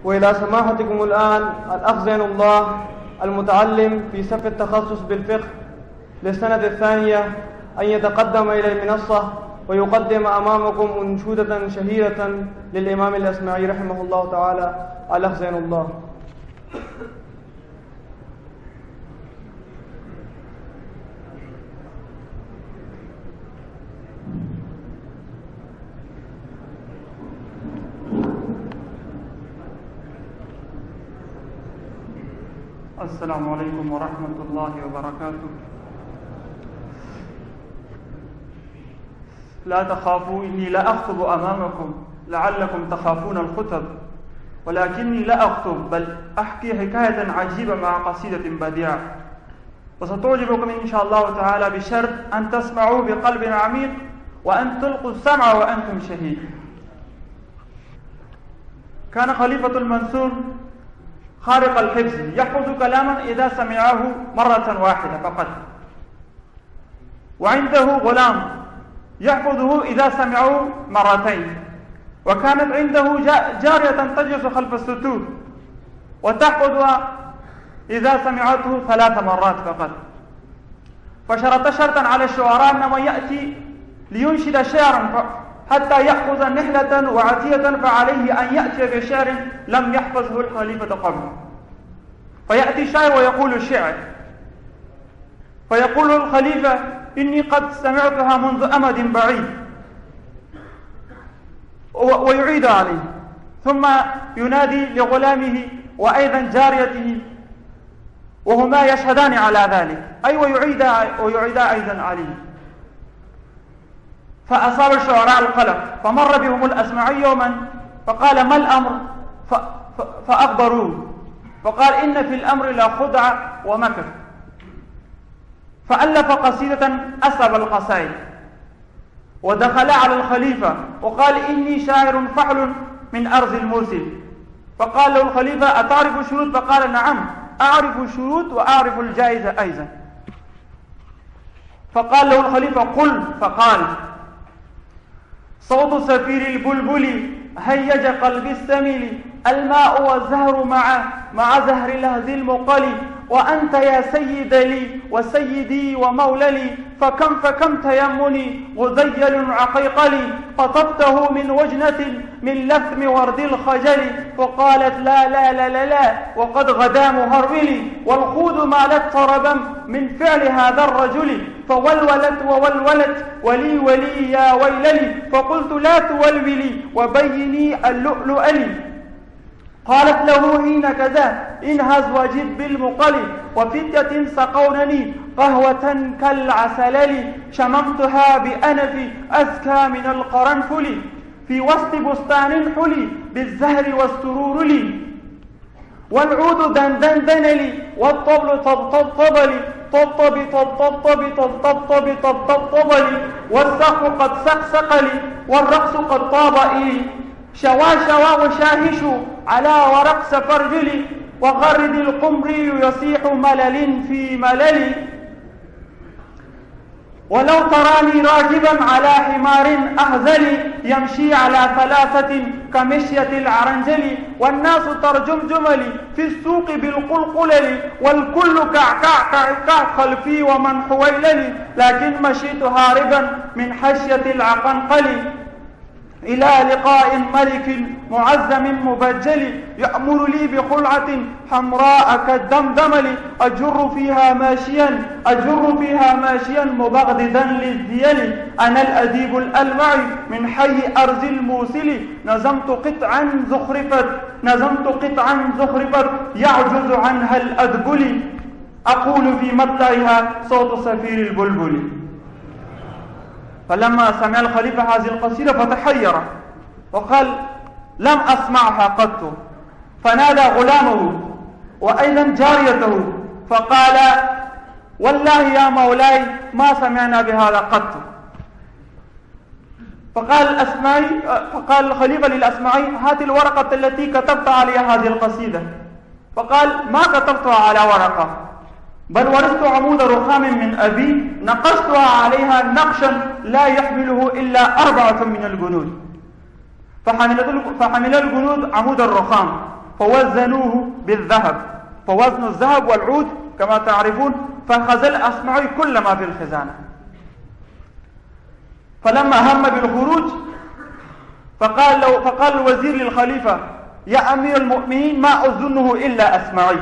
وإلى سماحتكم الآن الأخ زين الله المتعلم في صف التخصص بالفقه للسنة الثانية أن يتقدم إلى المنصة ويقدم أمامكم أنشودة شهيرة للإمام الأصمعي رحمه الله تعالى. الأخ زين الله. السلام عليكم ورحمة الله وبركاته. لا تخافوا، إني لا أخطب أمامكم لعلكم تخافون الخطب، ولكني لا أخطب بل أحكي حكاية عجيبة مع قصيدة بديعة، وستعجبكم إن شاء الله تعالى بشرط أن تسمعوا بقلب عميق وأن تلقوا السمع وأنتم شهيد. كان خليفة المنصور خارق الحفظ، يحفظ كلاما إذا سمعه مرة واحدة فقط، وعنده غلام يحفظه إذا سمعه مرتين، وكانت عنده جارية تجلس خلف الستور وتحفظها إذا سمعته 3 مرات فقط. فشرط شرطا على الشعراء أن من يأتي لينشد شعرا حتى يأخذ نحلة وعتية فعليه أن يأتي بشعر لم يحفظه الخليفة قبله. فيأتي الشاعر ويقول الشعر، فيقول الخليفة: إني قد سمعتها منذ أمد بعيد، ويعيد عليه، ثم ينادي لغلامه وأيضا جاريته وهما يشهدان على ذلك، أي ويعيدا أيضا عليه. فأصاب الشعراء القلق، فمر بهم الأصمعي يوما فقال: ما الأمر؟ فأخبروه، فقال: إن في الأمر لا خدعة ومكر. فألف قصيدة أسب القصائد ودخل على الخليفة وقال: إني شاعر فحل من أرض المرسل. فقال له الخليفة: أتعرف الشروط؟ فقال: نعم أعرف الشروط وأعرف الجائزة أيضا. فقال له الخليفة: قل. فقال: صوت سفير البلبل هيج قلبي السمل، الماء والزهر مع زهر لهذ المقل، وأنت يا سيد لي وسيدي ومولى، فكم تيمني غذيل عقيقلي، قطبته من وجنة من لثم ورد الخجل. فقالت: لا لا لا لا لا، وقد غدا مهرولي، والخوذ مالت طربا من فعل هذا الرجل. فولولت وولولت ولي يا ويللي، فقلت: لا تولولي وبيني اللؤلؤ لي. قالت له حين كذا: انهز وجد بالمقل، وفتية سقونني قهوة كالعسلل، شممتها بأنف أزكى من القرنفل، في وسط بستان حلي بالزهر والسرور لي، والعود دندن لي، والطبل طبطب لي، طبطب لي، والسقف قد سقسق لي، والرقص قد طاب لي، شوا وشاهش على ورقص فرجلي، وغرد القمري يصيح ملل في ملل، ولو تراني راكبا على حمار أهزل، يمشي على 3 كمشية العرنجل، والناس ترجمجملي في السوق بالقلقلل، والكل كعكع خلفي ومن حويللي، لكن مشيت هاربا من حشية العقنقل إلى لقاء ملك معزم مبجل، يأمر لي بخلعة حمراء كالدمدمل، أجر فيها ماشيا مبغضدا للذيل، أنا الأديب الألمعي من حي أرز الموسل، نظمت قطعا زخرفت يعجز عنها الأدبل، أقول في مطلعها صوت سفير البلبل. فلما سمع الخليفة هذه القصيدة فتحير وقال: لم أسمعها قط. فنادى غلامه وأيضا جاريته فقال: والله يا مولاي ما سمعنا بهذا قط. فقال الخليفة للأصمعي: هات الورقة التي كتبت عليها هذه القصيدة. فقال: ما كتبتها على ورقة، بل ورثت عمود رخام من أبي نقشتها عليها نقشا لا يحمله إلا 4 من الجنود. فحمل الجنود عمود الرخام فوزنوه بالذهب، فوزنوا الذهب والعود كما تعرفون، فخزى الأصمعي كل ما في الخزانة. فلما هم بالخروج فقال الوزير للخليفة: يا أمير المؤمنين ما أظنه إلا أسمعي.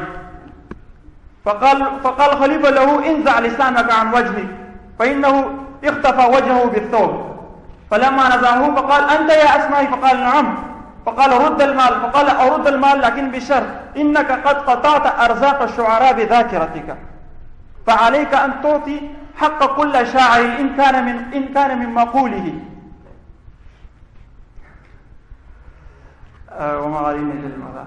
فقال الخليفة له: انزع لسانك عن وجهه فإنه اختفى وجهه بالثوب. فلما نزعه فقال: أنت يا أسمعي؟ فقال: نعم. فقال: رد المال. فقال: أرد المال لكن بشرط، إنك قد قطعت أرزاق الشعراء بذاكرتك، فعليك أن تعطي حق كل شاعر إن كان من مقوله. وما غالين في المذاق.